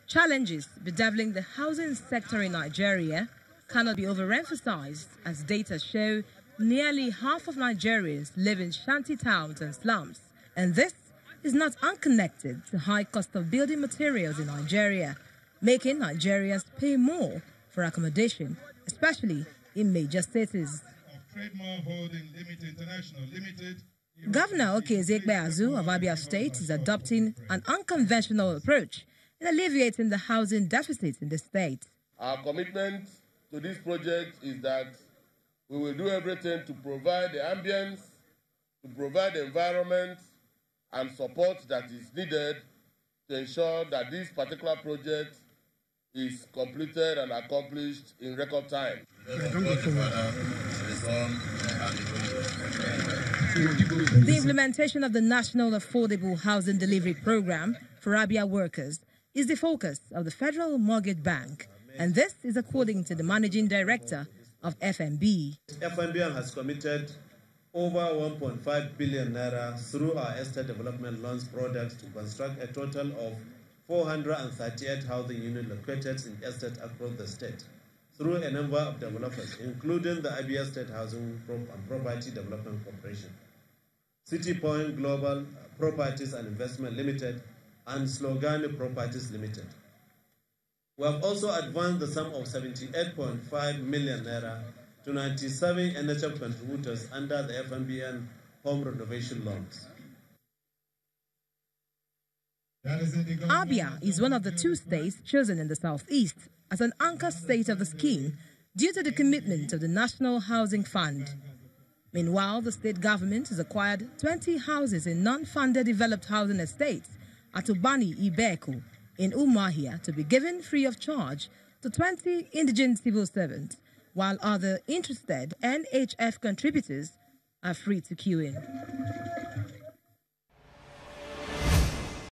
Challenges bedeviling the housing sector in Nigeria cannot be overemphasized, as data show nearly half of Nigerians live in shanty towns and slums. And this is not unconnected to high cost of building materials in Nigeria, making Nigerians pay more for accommodation, especially in major cities. Governor Okezie-Ikpeazu of Abia State is adopting an unconventional approach in alleviating the housing deficit in the state. Our commitment to this project is that we will do everything to provide the ambience, to provide the environment and support that is needed to ensure that this particular project is completed and accomplished in record time. The implementation of the National Affordable Housing Delivery Program for Abia workers is the focus of the Federal Mortgage Bank, and this is according to the Managing Director of FMB. FMB has committed over 1.5 billion naira through our estate development loans products to construct a total of 438 housing units located in estates across the state through a number of developers, including the Abia State Housing and Property Development Corporation, City Point Global Properties and Investment Limited, and Slogani Properties Limited. We have also advanced the sum of 78.5 million naira to 97 NHF contributors under the FMBN home renovation loans. Abia is one of the two states chosen in the southeast as an anchor state of the scheme due to the commitment of the National Housing Fund. Meanwhile, the state government has acquired 20 houses in non-funded developed housing estates at Ubani Ibeku in Umuahia to be given free of charge to 20 indigent civil servants, while other interested NHF contributors are free to queue in.